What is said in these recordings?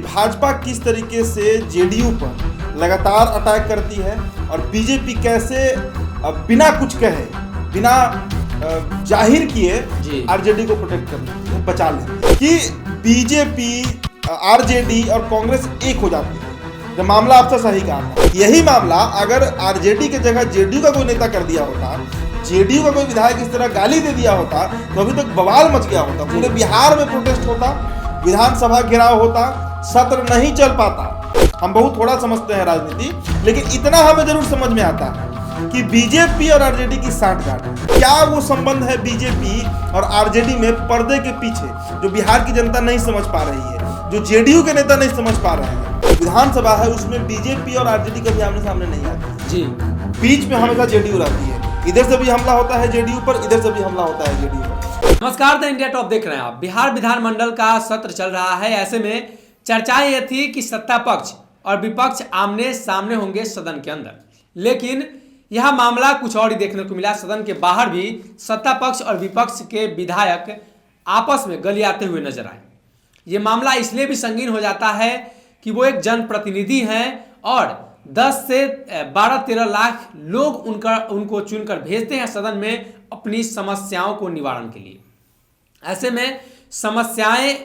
कि भाजपा किस तरीके से जेडीयू पर लगातार अटैक करती है और बीजेपी कैसे बिना कुछ कहे, बिना जाहिर किए आरजेडी को प्रोटेक्ट करती है, बचा लेती है कि बीजेपी, आरजेडी और कांग्रेस एक हो जाती है। जब मामला अफसरशाही का आता है, यही मामला अगर आरजेडी की जगह जेडीयू का कोई नेता कर दिया होता, जेडीयू का कोई विधायक इस तरह गाली दे दिया होता तो अभी तक बवाल मच गया होता, पूरे बिहार में प्रोटेस्ट होता, विधानसभा घेराव होता, सत्र नहीं चल पाता। हम बहुत थोड़ा समझते हैं राजनीति, लेकिन इतना हमें जरूर समझ में आता है कि बीजेपी और आरजेडी की साठगांठ है। क्या वो संबंध है बीजेपी और आरजेडी में पर्दे के पीछे, जो बिहार की जनता नहीं समझ पा रही है, जो जेडीयू के नेता नहीं समझ पा रहे हैं। विधानसभा है, उसमें बीजेपी और आरजेडी कभी आमने सामने नहीं आती जी, बीच में हमेशा जेडीयू रहती है। इधर से भी हमला होता है जेडीयू पर, इधर से भी हमला होता है जेडीयू पर। नमस्कार, द इंडिया टॉप देख रहे हैं आप। बिहार विधानमंडल का सत्र चल रहा है। ऐसे में चर्चाएं यह थी कि सत्ता पक्ष और विपक्ष आमने सामने होंगे सदन के अंदर, लेकिन यह मामला कुछ और ही देखने को मिला। सदन के बाहर भी सत्ता पक्ष और विपक्ष के विधायक आपस में गलियाते हुए नजर आए। ये मामला इसलिए भी संगीन हो जाता है कि वो एक जनप्रतिनिधि हैं और 10 से 12-13 लाख लोग उनको चुनकर भेजते हैं सदन में अपनी समस्याओं को निवारण के लिए। ऐसे में समस्याएं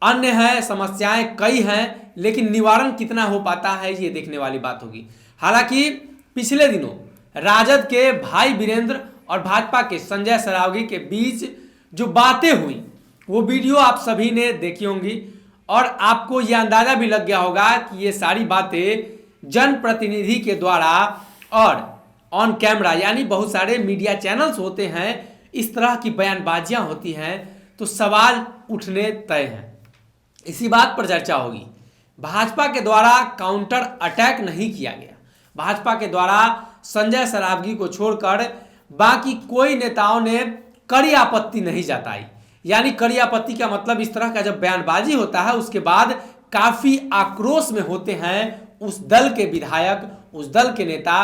अन्य हैं, समस्याएं कई हैं, लेकिन निवारण कितना हो पाता है ये देखने वाली बात होगी। हालांकि पिछले दिनों राजद के भाई वीरेंद्र और भाजपा के संजय सरावगी के बीच जो बातें हुई वो वीडियो आप सभी ने देखी होंगी और आपको यह अंदाजा भी लग गया होगा कि ये सारी बातें जनप्रतिनिधि के द्वारा और ऑन कैमरा, यानी बहुत सारे मीडिया चैनल्स होते हैं, इस तरह की बयानबाजियां होती हैं तो सवाल उठने तय हैं। इसी बात पर चर्चा होगी। भाजपा के द्वारा काउंटर अटैक नहीं किया गया। भाजपा के द्वारा संजय सरावगी को छोड़कर बाकी कोई नेताओं ने कड़ी आपत्ति नहीं जताई। यानी कड़ी आपत्ति का मतलब इस तरह का जब बयानबाजी होता है उसके बाद काफी आक्रोश में होते हैं उस दल के विधायक, उस दल के नेता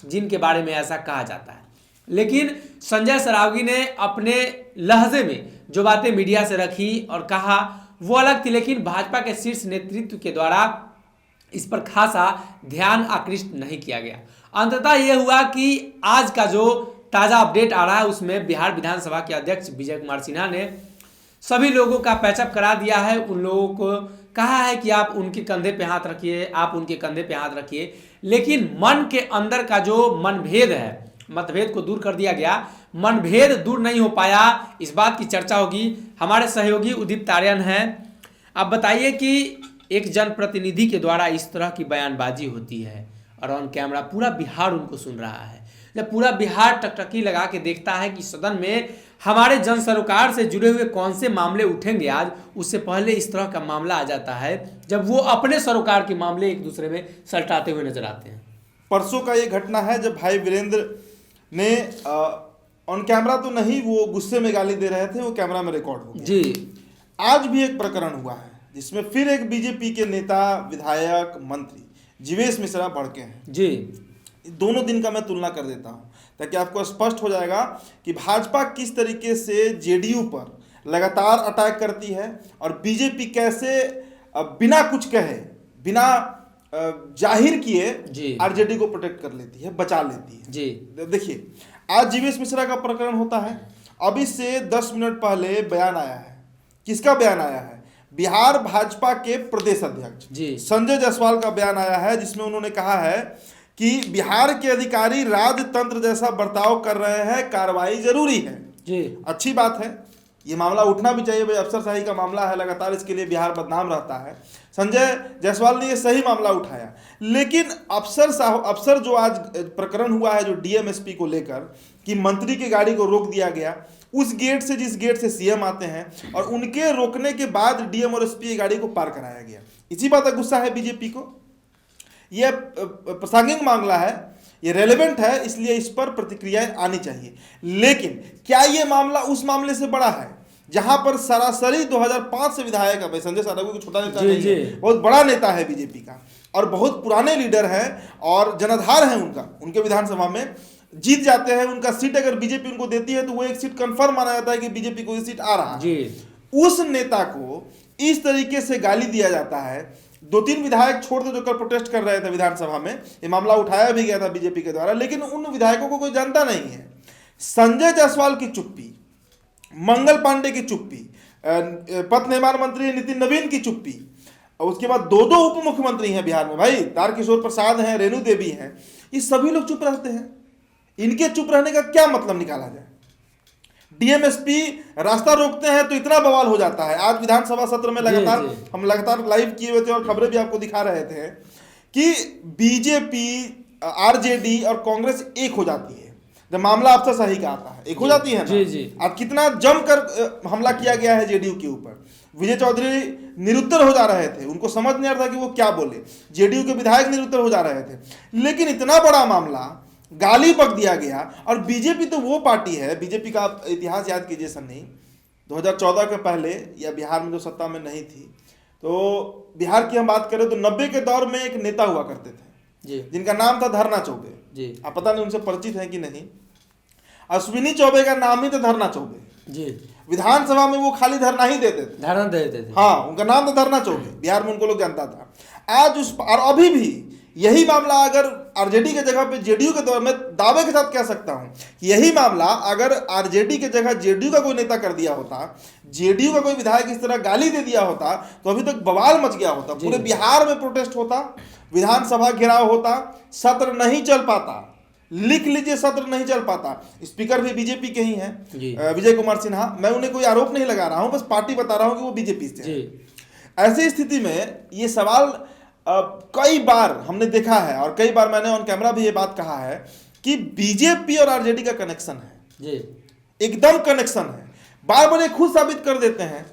जिनके बारे में ऐसा कहा जाता है। लेकिन संजय सरावगी ने अपने लहजे में जो बातें मीडिया से रखी और कहा वो अलग थी, लेकिन भाजपा के शीर्ष नेतृत्व के द्वारा इस पर खासा ध्यान आकृष्ट नहीं किया गया। अंततः यह हुआ कि आज का जो ताज़ा अपडेट आ रहा है उसमें बिहार विधानसभा के अध्यक्ष विजय कुमार सिन्हा ने सभी लोगों का पैचअप करा दिया है। उन लोगों को कहा है कि आप उनके कंधे पे हाथ रखिए, आप उनके कंधे पे हाथ रखिए, लेकिन मन के अंदर का जो मनभेद है, मतभेद को दूर कर दिया गया, मनभेद दूर नहीं हो पाया। इस बात की चर्चा होगी। हमारे सहयोगी उदित तारियन हैं। आप बताइए कि एक जनप्रतिनिधि के द्वारा इस तरह की बयानबाजी होती है और ऑन कैमरा पूरा बिहार उनको सुन रहा है। जब पूरा बिहार टकटकी लगा के देखता है कि सदन में हमारे जन सरोकार से जुड़े हुए कौन से मामले उठेंगे आज, उससे पहले इस तरह का मामला आ जाता है जब वो अपने सरोकार के मामले एक दूसरे में सलटाते हुए नजर आते हैं। परसों का ये घटना है जब भाई वीरेंद्र ने ऑन कैमरा तो नहीं, वो गुस्से में गाली दे रहे थे, वो कैमरा में रिकॉर्ड हो गया जी। आज भी एक प्रकरण हुआ है जिसमें फिर एक बीजेपी के नेता, विधायक, मंत्री जीवेश मिश्रा भड़के हैं जी। दोनों दिन का मैं तुलना कर देता हूं ताकि आपको स्पष्ट हो जाएगा कि भाजपा किस तरीके से जेडीयू पर लगातार अटैक करती है और बीजेपी कैसे बिना कुछ कहे, बिना जाहिर किए आरजेडी को प्रोटेक्ट कर लेती है, बचा लेती है जी। देखिए, आज जीवेश मिश्रा का प्रकरण होता है। अभी से 10 मिनट पहले बयान आया है। किसका बयान आया है? बिहार भाजपा के प्रदेश अध्यक्ष संजय जायसवाल का बयान आया है, जिसमें उन्होंने कहा है कि बिहार के अधिकारी राजतंत्र जैसा बर्ताव कर रहे हैं, कार्रवाई जरूरी है जी। अच्छी बात है, ये मामला उठना भी चाहिए भाई। अफसरशाही का मामला है, लगातार इसके लिए बिहार बदनाम रहता है। संजय जायसवाल ने ये सही मामला उठाया, लेकिन अफसर जो आज प्रकरण हुआ है, जो डीएम-एसपी को लेकर कि मंत्री की गाड़ी को रोक दिया गया, उस गेट से जिस गेट से सीएम आते हैं और उनके रोकने के बाद डीएम और एसपी की गाड़ी को पार कराया गया। इसी बात का गुस्सा है बीजेपी को। यह प्रासंगिक मामला है, ये रेलेवेंट है, इसलिए इस पर प्रतिक्रियाएं आनी चाहिए। लेकिन क्या ये मामला उस मामले से बड़ा है जहां पर सरासरी 2005 से विधायक है? संजय सरावगी को छोटा नेता नहीं है, बहुत बड़ा नेता है बीजेपी का और बहुत पुराने लीडर हैं और जनाधार है उनके विधानसभा में जीत जाते हैं। उनका सीट अगर बीजेपी उनको देती है तो वो एक सीट कंफर्म माना जाता है कि बीजेपी को ये सीट आ रहा है। उस नेता को इस तरीके से गाली दिया जाता है 2-3 विधायक छोड़ दे जो कल प्रोटेस्ट कर रहे थे विधानसभा में, ये मामला उठाया भी गया था बीजेपी के द्वारा, लेकिन उन विधायकों को कोई जानता नहीं है। संजय जायसवाल की चुप्पी, मंगल पांडे की चुप्पी, पथ निर्माण मंत्री नितिन नवीन की चुप्पी, और उसके बाद 2 उप मुख्यमंत्री हैं बिहार में भाई, तारकिशोर प्रसाद हैं, रेणु देवी हैं, ये सभी लोग चुप रहते हैं। इनके चुप रहने का क्या मतलब निकाला जाए? डीएमएसपी रास्ता रोकते हैं तो इतना बवाल हो जाता है। आज विधानसभा सत्र में हम लगातार लाइव किए हुए थे और खबरें भी आपको दिखा रहे थे कि बीजेपी, आरजेडी और कांग्रेस एक हो जाती है जब मामला अफसरशाही का आता है, एक हो जाती है ना। अब कितना जमकर हमला किया गया है जेडीयू के ऊपर। विजय चौधरी निरुत्तर हो जा रहे थे, उनको समझ नहीं आ रहा था कि वो क्या बोले। जेडीयू के विधायक निरुत्तर हो जा रहे थे, लेकिन इतना बड़ा मामला, गाली बक दिया गया। और बीजेपी तो वो पार्टी है, बीजेपी का इतिहास याद कीजिए सन्नी, 2014 के पहले या बिहार में जो सत्ता में नहीं थी, तो बिहार की हम बात करें तो 90 के दौर में एक नेता हुआ करते थे जिनका नाम था धरना चौबे। आप पता नहीं उनसे परिचित हैं कि नहीं। अश्विनी चौबे का नाम ही था धरना चौबे। विधानसभा में वो खाली धरना ही देते थे, धरना देते थे। हाँ, उनका नाम था धरना चौबे, बिहार में उनको लोग जानता था। आज उस और अभी भी यही मामला अगर आरजेडी के जगह पे जेडीयू के दौर में, दावे के साथ कह सकता हूं कि यही मामला अगर आरजेडी के जगह जेडीयू का कोई नेता कर दिया होता, जेडीयू का कोई विधायक इस तरह गाली दे दिया होता, तो अभी तक बवाल मच गया होता, पूरे बिहार में प्रोटेस्ट होता, विधानसभा घेराव होता, सत्र नहीं चल पाता। लिख लीजिए, सत्र नहीं चल पाता। स्पीकर भी बीजेपी के ही हैं, विजय कुमार सिन्हा। मैं उन्हें कोई आरोप नहीं लगा रहा हूं, बस पार्टी बता रहा हूं कि वो बीजेपी से हैं। ऐसी स्थिति में ये सवाल कई बार हमने देखा है और कई बार मैंने ऑन कैमरा भी ये बात कहा है कि बीजेपी और आरजेडी का कनेक्शन है, एकदम कनेक्शन है। बार बार ये खुद साबित कर देते हैं।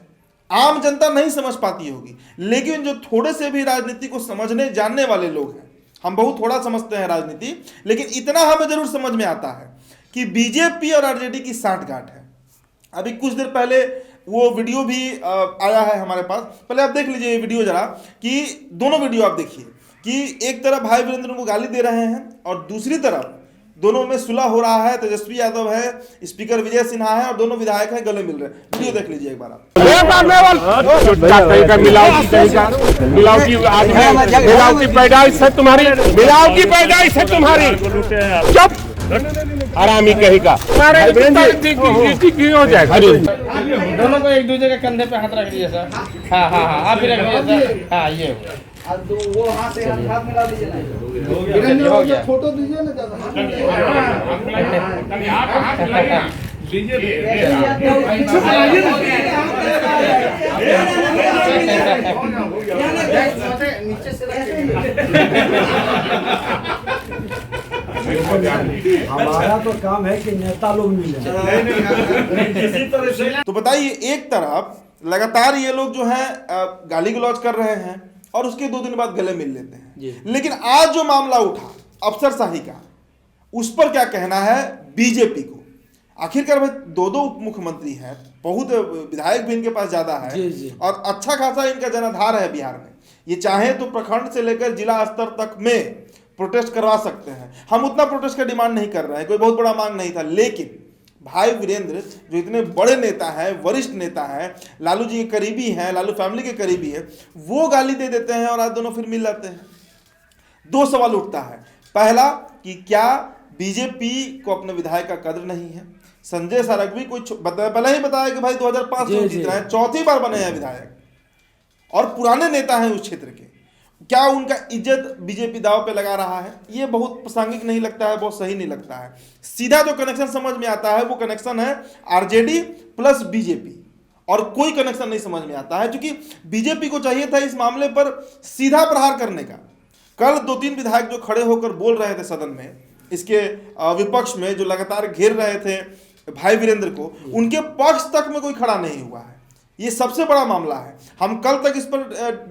आम जनता नहीं समझ पाती होगी, लेकिन जो थोड़े से भी राजनीति को समझने जानने वाले लोग हैं, हम बहुत थोड़ा समझते हैं राजनीति, लेकिन इतना हमें जरूर समझ में आता है कि बीजेपी और आरजेडी की सांठगांठ है। अभी कुछ देर पहले वो वीडियो भी आया है हमारे पास, पहले आप देख लीजिए ये वीडियो जरा, कि दोनों वीडियो आप देखिए कि एक तरफ भाई वीरेंद्र को गाली दे रहे हैं और दूसरी तरफ दोनों में सुलह हो रहा है। तेजस्वी यादव है, स्पीकर विजय सिन्हा है और दोनों विधायक हैं, गले मिल रहे हैं। वीडियो देख लीजिए एक बार आप। मिलावटी पैदाइश है तुम्हारी, मिलावटी पैदाइश है तुम्हारी। चुप हरामी कहेगा, हो जाएगा। दोनों को एक दूसरे के कंधे पे हाथ रख दीजिए सर। हाँ हाँ हाँ, आप भी रख दीजिए सर। हाँ, ये वो हाथ से हाथ मिला दीजिए ना, फोटो दीजिए ना नीचे से हमारा तो काम है कि नेता लोग मिले। तो बताइए, एक तरफ लगातार ये लोग जो है गाली गलौज कर रहे हैं और उसके 2 दिन बाद गले मिल लेते हैं, लेकिन आज जो मामला उठा अफसरशाही का, उस पर क्या कहना है बीजेपी को? आखिरकार भाई 2 उप मुख्यमंत्री हैं, बहुत विधायक भी इनके पास ज्यादा है और अच्छा खासा इनका जनाधार है बिहार में। ये चाहे तो प्रखंड से लेकर जिला स्तर तक में प्रोटेस्ट करवा सकते हैं। हम उतना प्रोटेस्ट का डिमांड नहीं कर रहे हैं, कोई बहुत बड़ा मांग नहीं था, लेकिन भाई वीरेंद्र जो इतने बड़े नेता हैं, वरिष्ठ नेता हैं, लालू जी के करीबी हैं, लालू फैमिली के करीबी हैं, वो गाली दे देते हैं और आज दोनों फिर मिल जाते हैं। 2 सवाल उठता है। पहला कि क्या बीजेपी को अपने विधायक का कद्र नहीं है? संजय सारंगी कोई पहले ही बताया कि भाई 2005 से जीत रहे हैं, 4थी बार बने हैं विधायक और पुराने नेता हैं उस क्षेत्र के। क्या उनका इज्जत बीजेपी दाव पे लगा रहा है? ये बहुत प्रासंगिक नहीं लगता है, बहुत सही नहीं लगता है। सीधा जो कनेक्शन समझ में आता है वो कनेक्शन है आरजेडी प्लस बीजेपी, और कोई कनेक्शन नहीं समझ में आता है, क्योंकि बीजेपी को चाहिए था इस मामले पर सीधा प्रहार करने का। कल 2-3 विधायक जो खड़े होकर बोल रहे थे सदन में, इसके विपक्ष में, जो लगातार घेर रहे थे भाई वीरेंद्र को, उनके पक्ष तक में कोई खड़ा नहीं हुआ है। ये सबसे बड़ा मामला है। हम कल तक इस पर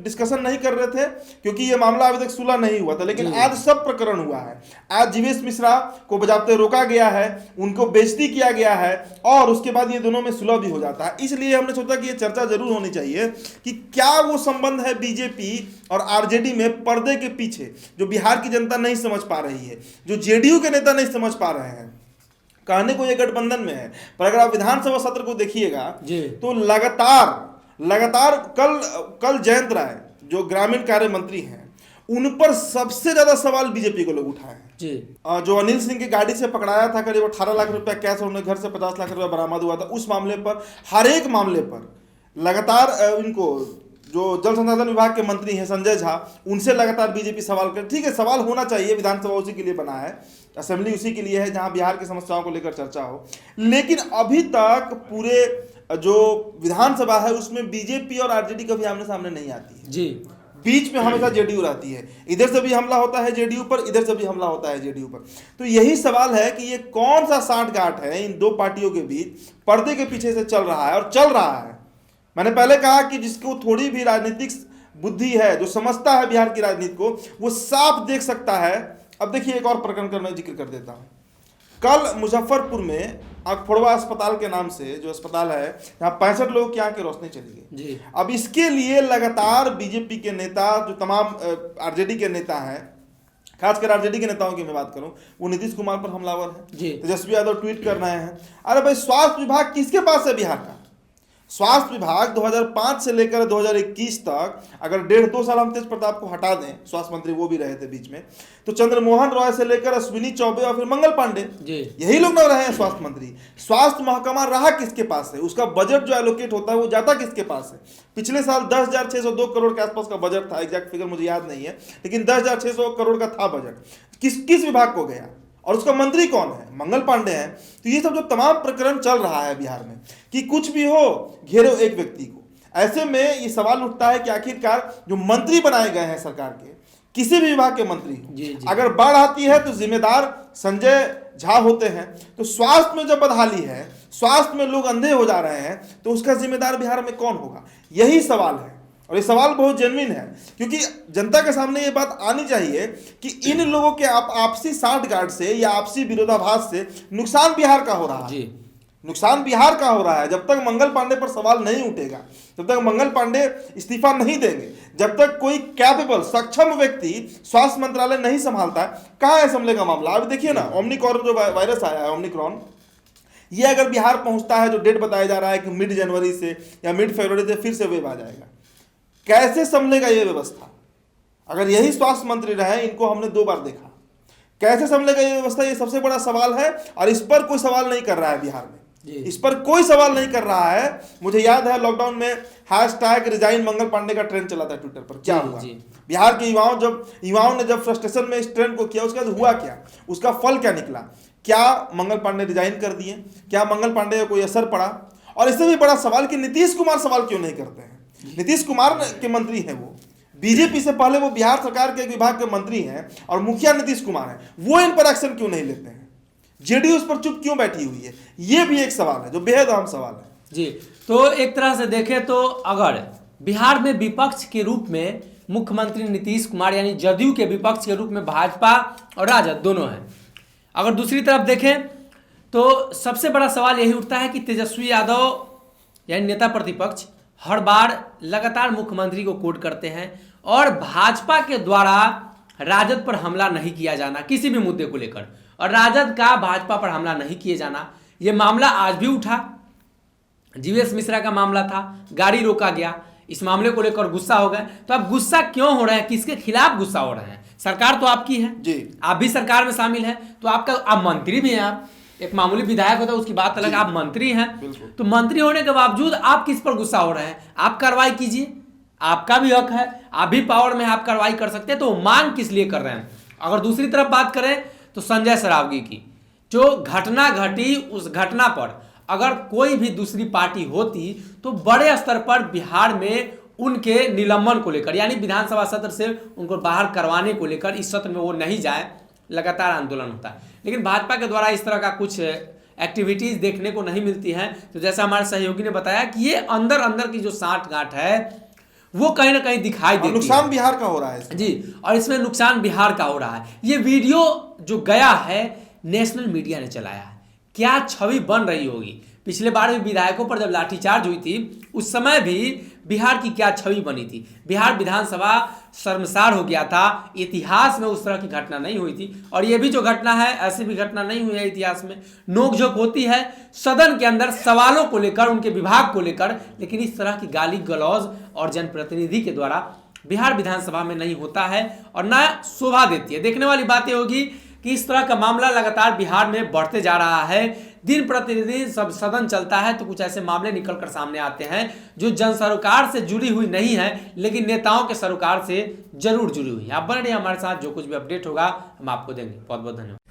डिस्कशन नहीं कर रहे थे क्योंकि ये मामला अभी तक सुलह नहीं हुआ था, लेकिन आज सब प्रकरण हुआ है। आज जीवेश मिश्रा को बजाते रोका गया है, उनको बेइज्जती किया गया है और उसके बाद ये दोनों में सुलह भी हो जाता है। इसलिए हमने सोचा कि ये चर्चा जरूर होनी चाहिए कि क्या वो संबंध है बीजेपी और आरजेडी में पर्दे के पीछे, जो बिहार की जनता नहीं समझ पा रही है, जो जेडीयू के नेता नहीं समझ पा रहे हैं। कहने को ये गठबंधन में है, पर अगर आप विधानसभा सत्र को देखिएगा तो लगातार कल जयंत राय जो ग्रामीण कार्य मंत्री हैं, उन पर सबसे ज्यादा सवाल बीजेपी को लोग उठाए हैं जी। जो अनिल सिंह की गाड़ी से पकड़ाया था, करीब 18 लाख रुपया कैश और उन्हें घर से 50 लाख रुपया बरामद हुआ था, उस मामले पर, हर एक मामले पर लगातार इनको जो जल संसाधन विभाग के मंत्री हैं संजय झा, उनसे लगातार बीजेपी सवाल कर, ठीक है सवाल होना चाहिए, विधानसभा उसी के लिए बना है, असेंबली उसी के लिए है जहां बिहार की समस्याओं को लेकर चर्चा हो, लेकिन अभी तक पूरे जो विधानसभा है उसमें बीजेपी और आरजेडी कभी आमने सामने नहीं आती है जी। बीच में हमेशा जेडीयू रहती है, इधर से भी हमला होता है जेडीयू पर, इधर से भी हमला होता है जेडीयू पर। तो यही सवाल है कि ये कौन सा साठगांठ है इन दो पार्टियों के बीच, पर्दे के पीछे से चल रहा है और चल रहा है। मैंने पहले कहा कि जिसको थोड़ी भी राजनीतिक बुद्धि है, जो समझता है बिहार की राजनीति को, वो साफ देख सकता है। अब देखिए एक और प्रकरण का मैं जिक्र कर देता हूँ। कल मुजफ्फरपुर में आंखफोड़वा अस्पताल के नाम से जो अस्पताल है, यहाँ 65 लोगों की आंख की रोशनी चली गई। अब इसके लिए लगातार बीजेपी के नेता, जो तमाम आरजेडी के नेता हैं, खासकर आरजेडी के नेताओं की मैं बात करूं, वो नीतीश कुमार पर हमलावर है। तेजस्वी यादव ट्वीट कर रहे हैं, अरे भाई स्वास्थ्य विभाग किसके पास है बिहार का? स्वास्थ्य विभाग 2005 से लेकर 2021 तक, अगर 1.5-2 साल हम तेज प्रताप को हटा दें, स्वास्थ्य मंत्री वो भी रहे थे बीच में, तो चंद्रमोहन रॉय से लेकर अश्विनी चौबे और फिर मंगल पांडे, यही लोग ना रहे हैं स्वास्थ्य मंत्री। स्वास्थ्य महकमा रहा किसके पास है? उसका बजट जो एलोकेट होता है वो जाता किसके पास है? पिछले साल 10,602 करोड़ के आसपास का बजट था, एग्जैक्ट फिगर मुझे याद नहीं है, लेकिन 10,600 करोड़ का था बजट। किस विभाग को गया और उसका मंत्री कौन है? मंगल पांडे हैं। तो ये सब जो तमाम प्रकरण चल रहा है बिहार में कि कुछ भी हो घेरो एक व्यक्ति को, ऐसे में ये सवाल उठता है कि आखिरकार जो मंत्री बनाए गए हैं सरकार के, किसी भी विभाग के मंत्री, अगर बाढ़ आती है तो जिम्मेदार संजय झा होते हैं, तो स्वास्थ्य में जब बदहाली है, स्वास्थ्य में लोग अंधे हो जा रहे हैं, तो उसका जिम्मेदार बिहार में कौन होगा? यही सवाल है और ये सवाल बहुत जेन्युइन है, क्योंकि जनता के सामने ये बात आनी चाहिए कि इन लोगों के आपसी साठगांठ से या आपसी विरोधाभास से नुकसान बिहार का हो रहा है। नुकसान बिहार का हो रहा है। जब तक मंगल पांडे पर सवाल नहीं उठेगा, जब तक मंगल पांडे इस्तीफा नहीं देंगे, जब तक कोई कैपेबल सक्षम व्यक्ति स्वास्थ्य मंत्रालय नहीं संभालता है, कहाँ है संभलेगा मामला? अब देखिए ना, ओमिक्रॉन जो वायरस आया है, ओमिक्रॉन, ये अगर बिहार पहुंचता है, जो डेट बताया जा रहा है कि मिड जनवरी से या मिड फरवरी से फिर से वेव आ जाएगा, कैसे संभलेगा ये व्यवस्था? अगर यही स्वास्थ्य मंत्री रहे, इनको हमने 2 बार देखा, कैसे संभलेगा ये व्यवस्था? ये सबसे बड़ा सवाल है और इस पर कोई सवाल नहीं कर रहा है बिहार में, इस पर कोई सवाल नहीं कर रहा है। मुझे याद है लॉकडाउन में #रिजाइन मंगल पांडे का ट्रेंड चला था ट्विटर पर, क्या हुआ? बिहार के युवाओं ने जब फ्रस्ट्रेशन में इस ट्रेंड को किया, उसके बाद हुआ क्या? उसका फल क्या निकला? क्या मंगल पांडे रिजाइन कर दिए? क्या मंगल पांडे का कोई असर पड़ा? और इससे भी बड़ा सवाल कि नीतीश कुमार सवाल क्यों नहीं करते हैं? नीतीश कुमार के मंत्री हैं, वो बीजेपी से पहले वो बिहार सरकार के एक विभाग के मंत्री हैं और मुखिया नीतीश कुमार हैं, वो इन पर एक्शन क्यों नहीं लेते हैं? जेडीयू उस पर चुप क्यों बैठी हुई है? ये भी एक सवाल है जो बेहद अहम सवाल है। जी, तो एक तरह से देखें तो अगर बिहार में विपक्ष के रूप में मुख्यमंत्री नीतीश कुमार यानी जदयू के विपक्ष के रूप में भाजपा और राजद दोनों हैं, अगर दूसरी तरफ देखें तो सबसे बड़ा सवाल यही उठता है कि तेजस्वी यादव यानी नेता प्रतिपक्ष हर बार लगातार मुख्यमंत्री को कोट करते हैं और भाजपा के द्वारा राजद पर हमला नहीं किया जाना किसी भी मुद्दे को लेकर, और राजद का भाजपा पर हमला नहीं किए जाना, यह मामला आज भी उठा। जीवेश मिश्रा का मामला था, गाड़ी रोका गया, इस मामले को लेकर गुस्सा हो गए। तो अब गुस्सा क्यों हो रहे हैं? किसके खिलाफ गुस्सा हो रहे हैं? सरकार तो आपकी है जी, आप भी सरकार में शामिल हैं, तो आप मंत्री भी हैं, आप एक मामूली विधायक होता है उसकी बात अलग, आप मंत्री हैं, तो मंत्री होने के बावजूद आप किस पर गुस्सा हो रहे हैं? आप कार्रवाई कीजिए, आपका भी हक है, आप भी पावर में आप कार्रवाई कर सकते हैं, तो मांग किस लिए कर रहे हैं? अगर दूसरी तरफ बात करें तो संजय सरावगी की जो घटना घटी, उस घटना पर अगर कोई भी दूसरी पार्टी होती तो बड़े स्तर पर बिहार में उनके निलंबन को लेकर यानी विधानसभा सत्र से उनको बाहर करवाने को लेकर इस सत्र में वो नहीं जाए, लगातार आंदोलन होता है। लेकिन भाजपा के द्वारा इस तरह का कुछ एक्टिविटीज देखने को नहीं मिलती हैं। तो जैसा हमारे सहयोगी ने बताया कि ये अंदर की जो साठगांठ है वो कहीं ना कहीं दिखाई देती है। नुकसान बिहार का हो रहा है जी, और इसमें नुकसान बिहार का हो रहा है। ये वीडियो जो गया है नेशनल मीडिया ने चलाया है, क्या छवि बन रही होगी? पिछले बार भी विधायकों पर जब लाठीचार्ज हुई थी उस समय भी बिहार की क्या छवि बनी थी? बिहार विधानसभा शर्मसार हो गया था, इतिहास में उस तरह की घटना नहीं हुई थी। और ये भी जो घटना है ऐसी भी घटना नहीं हुई है इतिहास में। नोकझोंक होती है सदन के अंदर सवालों को लेकर, उनके विभाग को लेकर, लेकिन इस तरह की गाली गलौज और जनप्रतिनिधि के द्वारा बिहार विधानसभा में नहीं होता है और ना शोभा देती है। देखने वाली बात यह होगी कि इस तरह का मामला लगातार बिहार में बढ़ते जा रहा है। दिन प्रतिदिन सब सदन चलता है तो कुछ ऐसे मामले निकलकर सामने आते हैं जो जन सरोकार से जुड़ी हुई नहीं है, लेकिन नेताओं के सरोकार से जरूर जुड़ी हुई है। आप बने रहिए हमारे साथ, जो कुछ भी अपडेट होगा हम आपको देंगे। बहुत बहुत धन्यवाद।